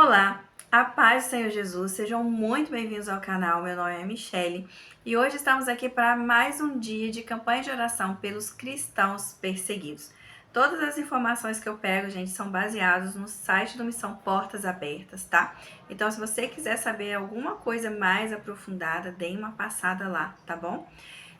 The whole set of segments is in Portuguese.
Olá, a paz do Senhor Jesus, sejam muito bem-vindos ao canal. Meu nome é Michele e hoje estamos aqui para mais um dia de campanha de oração pelos cristãos perseguidos. Todas as informações que eu pego, gente, são baseadas no site do Missão Portas Abertas, tá? Então, se você quiser saber alguma coisa mais aprofundada, dê uma passada lá, tá bom?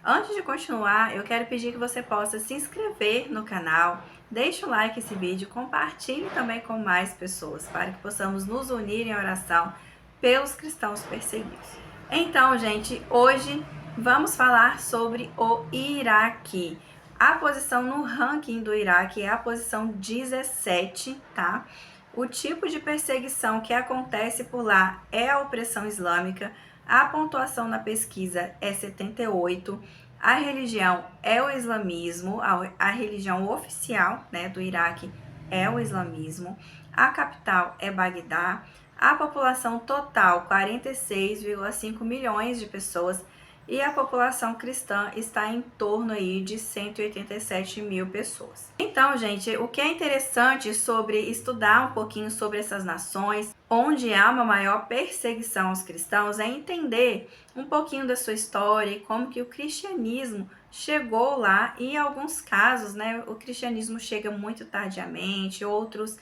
Antes de continuar, eu quero pedir que você possa se inscrever no canal, deixe o like nesse vídeo, compartilhe também com mais pessoas, para que possamos nos unir em oração pelos cristãos perseguidos. Então, gente, hoje vamos falar sobre o Iraque. A posição no ranking do Iraque é a posição 17, tá? O tipo de perseguição que acontece por lá é a opressão islâmica. A pontuação na pesquisa é 78. A religião é o islamismo, a religião oficial, né, do Iraque é o islamismo. A capital é Bagdá. A população total, 46,5 milhões de pessoas. E a população cristã está em torno aí de 187 mil pessoas. Então, gente, o que é interessante sobre estudar um pouquinho sobre essas nações, onde há uma maior perseguição aos cristãos, é entender um pouquinho da sua história e como que o cristianismo chegou lá. E em alguns casos, né, o cristianismo chega muito tardiamente, outros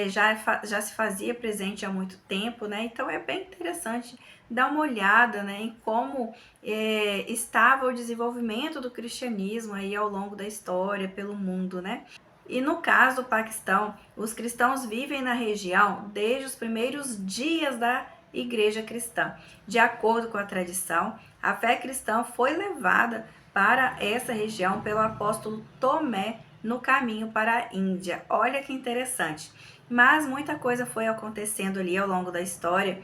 já se fazia presente há muito tempo, né? Então é bem interessante dar uma olhada, né, em como estava o desenvolvimento do cristianismo aí ao longo da história pelo mundo, né? E no caso do Paquistão, os cristãos vivem na região desde os primeiros dias da igreja cristã. De acordo com a tradição, a fé cristã foi levada para essa região pelo apóstolo Tomé no caminho para a Índia. Olha que interessante. Mas muita coisa foi acontecendo ali ao longo da história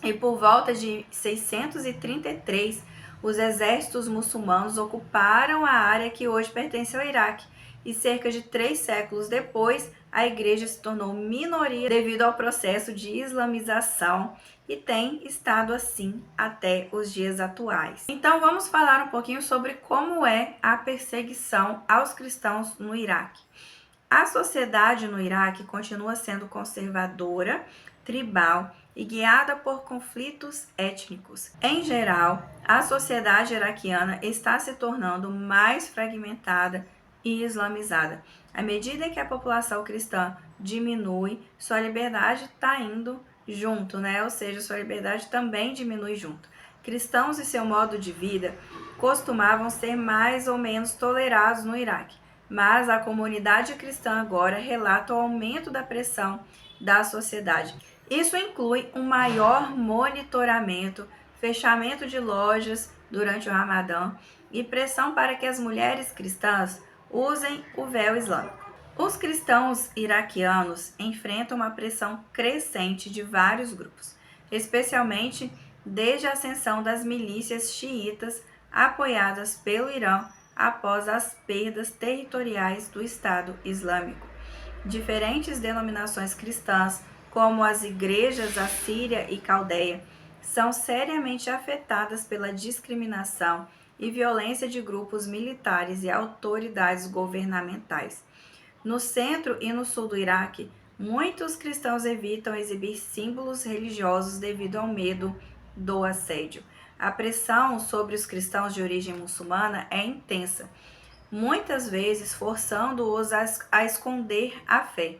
e por volta de 633, os exércitos muçulmanos ocuparam a área que hoje pertence ao Iraque. E cerca de 3 séculos depois, a igreja se tornou minoria devido ao processo de islamização e tem estado assim até os dias atuais. Então vamos falar um pouquinho sobre como é a perseguição aos cristãos no Iraque. A sociedade no Iraque continua sendo conservadora, tribal e guiada por conflitos étnicos. Em geral, a sociedade iraquiana está se tornando mais fragmentada e islamizada. À medida que a população cristã diminui, sua liberdade está indo junto, né? Ou seja, sua liberdade também diminui junto. Cristãos e seu modo de vida costumavam ser mais ou menos tolerados no Iraque, mas a comunidade cristã agora relata o aumento da pressão da sociedade. Isso inclui um maior monitoramento, fechamento de lojas durante o Ramadã e pressão para que as mulheres cristãs usem o véu islâmico. Os cristãos iraquianos enfrentam uma pressão crescente de vários grupos, especialmente desde a ascensão das milícias xiitas apoiadas pelo Irã após as perdas territoriais do Estado Islâmico. Diferentes denominações cristãs, como as igrejas assíria e caldeia, são seriamente afetadas pela discriminação e violência de grupos militares e autoridades governamentais. No centro e no sul do Iraque, muitos cristãos evitam exibir símbolos religiosos devido ao medo do assédio. A pressão sobre os cristãos de origem muçulmana é intensa, muitas vezes forçando-os a esconder a fé.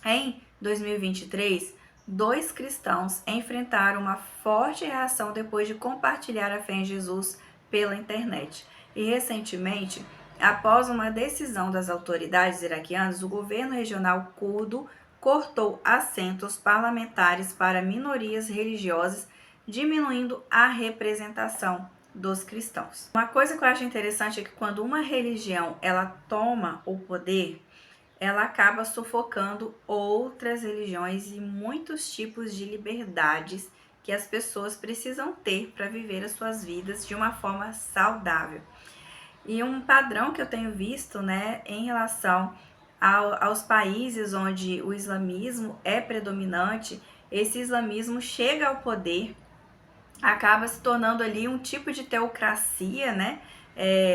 Em 2023, 2 cristãos enfrentaram uma forte reação depois de compartilhar a fé em Jesus pela internet. E recentemente, após uma decisão das autoridades iraquianas, o governo regional curdo cortou assentos parlamentares para minorias religiosas, diminuindo a representação dos cristãos. Uma coisa que eu acho interessante é que quando uma religião ela toma o poder, ela acaba sufocando outras religiões e muitos tipos de liberdades que as pessoas precisam ter para viver as suas vidas de uma forma saudável. E um padrão que eu tenho visto, né, em relação aos países onde o islamismo é predominante, esse islamismo chega ao poder, acaba se tornando ali um tipo de teocracia, né,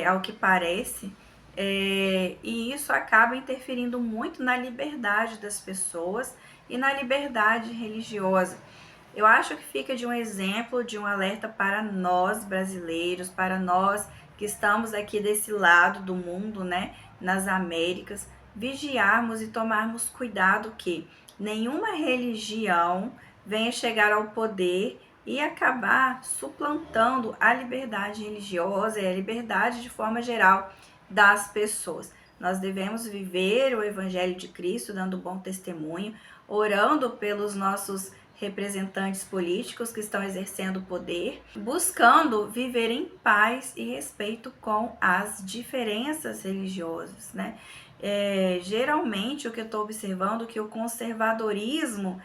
ao que parece, e isso acaba interferindo muito na liberdade das pessoas e na liberdade religiosa. Eu acho que fica de um exemplo, de um alerta para nós brasileiros, para nós que estamos aqui desse lado do mundo, né, nas Américas, vigiarmos e tomarmos cuidado que nenhuma religião venha chegar ao poder e acabar suplantando a liberdade religiosa e a liberdade de forma geral das pessoas. Nós devemos viver o Evangelho de Cristo, dando bom testemunho, orando pelos nossos representantes políticos que estão exercendo o poder, buscando viver em paz e respeito com as diferenças religiosas, né? Geralmente o que eu estou observando é que o conservadorismo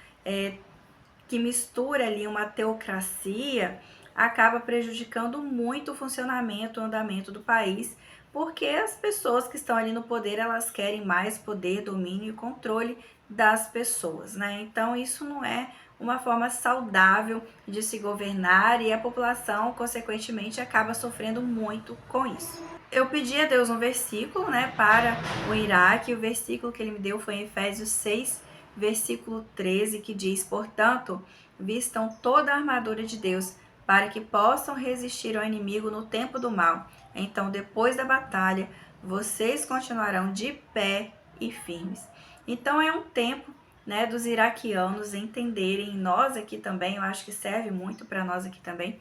que mistura ali uma teocracia acaba prejudicando muito o funcionamento, o andamento do país, porque as pessoas que estão ali no poder, elas querem mais poder, domínio e controle das pessoas, né? Então isso não é uma forma saudável de se governar e a população, consequentemente, acaba sofrendo muito com isso. Eu pedi a Deus um versículo, né, para o Iraque, e o versículo que ele me deu foi em Efésios 6, versículo 13, que diz: portanto, vistam toda a armadura de Deus, para que possam resistir ao inimigo no tempo do mal. Então, depois da batalha, vocês continuarão de pé e firmes. Então, é um tempo, né, dos iraquianos entenderem, nós aqui também, eu acho que serve muito para nós aqui também,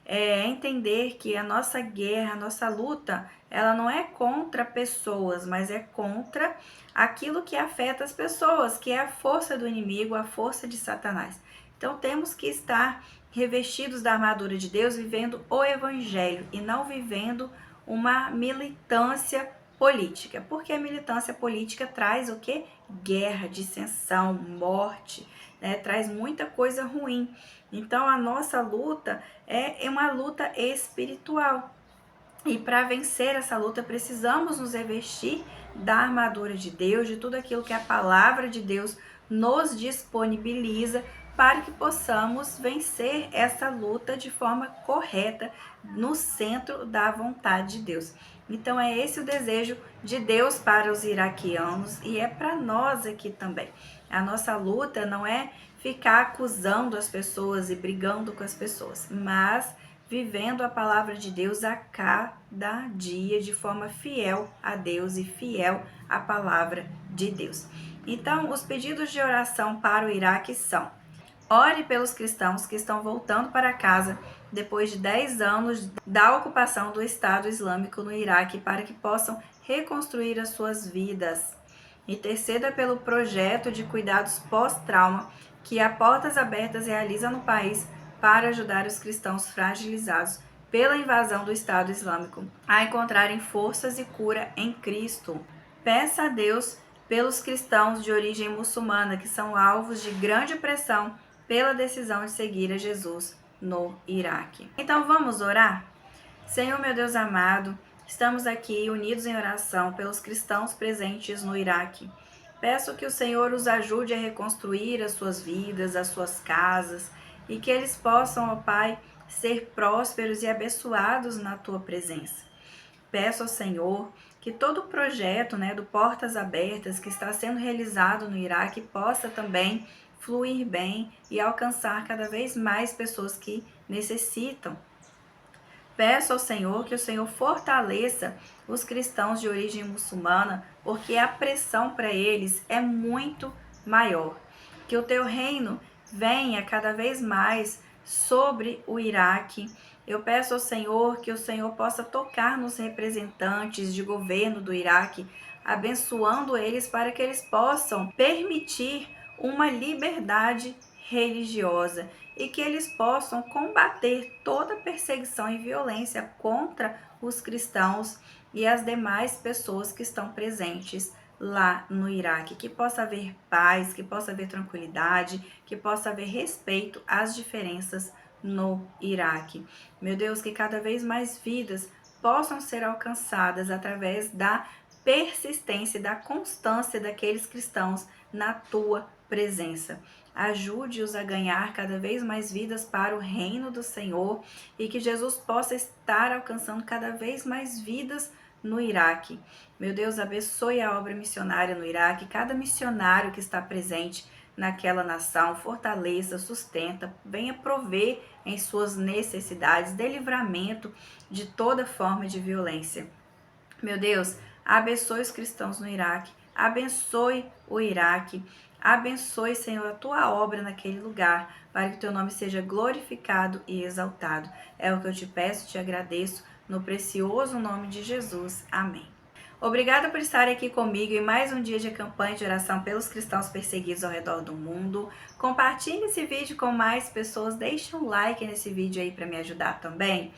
entender que a nossa guerra, a nossa luta, ela não é contra pessoas, mas é contra aquilo que afeta as pessoas, que é a força do inimigo, a força de Satanás. Então temos que estar revestidos da armadura de Deus, vivendo o evangelho e não vivendo uma militância política, porque a militância política traz o que? Guerra, dissensão, morte, né? Traz muita coisa ruim. Então a nossa luta é uma luta espiritual. E para vencer essa luta, precisamos nos revestir da armadura de Deus, de tudo aquilo que a palavra de Deus nos disponibiliza para que possamos vencer essa luta de forma correta, no centro da vontade de Deus. Então é esse o desejo de Deus para os iraquianos e é para nós aqui também. A nossa luta não é ficar acusando as pessoas e brigando com as pessoas, mas vivendo a palavra de Deus a cada dia de forma fiel a Deus e fiel à palavra de Deus. Então, os pedidos de oração para o Iraque são: ore pelos cristãos que estão voltando para casa depois de 10 anos da ocupação do Estado Islâmico no Iraque para que possam reconstruir as suas vidas. Interceda pelo projeto de cuidados pós-trauma que a Portas Abertas realiza no país para ajudar os cristãos fragilizados pela invasão do Estado Islâmico a encontrarem forças e cura em Cristo. Peça a Deus pelos cristãos de origem muçulmana que são alvos de grande pressão pela decisão de seguir a Jesus no Iraque. Então vamos orar? Senhor, meu Deus amado, estamos aqui unidos em oração pelos cristãos presentes no Iraque. Peço que o Senhor os ajude a reconstruir as suas vidas, as suas casas, e que eles possam, ó Pai, ser prósperos e abençoados na Tua presença. Peço ao Senhor que todo o projeto, né, do Portas Abertas que está sendo realizado no Iraque possa também fluir bem e alcançar cada vez mais pessoas que necessitam. Peço ao Senhor que o Senhor fortaleça os cristãos de origem muçulmana, porque a pressão para eles é muito maior. Que o teu reino venha cada vez mais sobre o Iraque. Eu peço ao Senhor que o Senhor possa tocar nos representantes de governo do Iraque, abençoando eles para que eles possam permitir uma liberdade religiosa e que eles possam combater toda perseguição e violência contra os cristãos e as demais pessoas que estão presentes lá no Iraque, que possa haver paz, que possa haver tranquilidade, que possa haver respeito às diferenças no Iraque. Meu Deus, que cada vez mais vidas possam ser alcançadas através da persistência e da constância daqueles cristãos na tua presença. Ajude-os a ganhar cada vez mais vidas para o reino do Senhor e que Jesus possa estar alcançando cada vez mais vidas no Iraque. Meu Deus, abençoe a obra missionária no Iraque, cada missionário que está presente naquela nação, fortaleça, sustenta, venha prover em suas necessidades, dê livramento de toda forma de violência. Meu Deus, abençoe os cristãos no Iraque, abençoe o Iraque, abençoe, Senhor, a tua obra naquele lugar, para que o teu nome seja glorificado e exaltado. É o que eu te peço, te agradeço, no precioso nome de Jesus. Amém. Obrigada por estar aqui comigo em mais um dia de campanha de oração pelos cristãos perseguidos ao redor do mundo. Compartilhe esse vídeo com mais pessoas, deixe um like nesse vídeo aí para me ajudar também.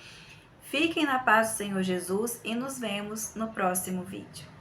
Fiquem na paz do Senhor Jesus e nos vemos no próximo vídeo.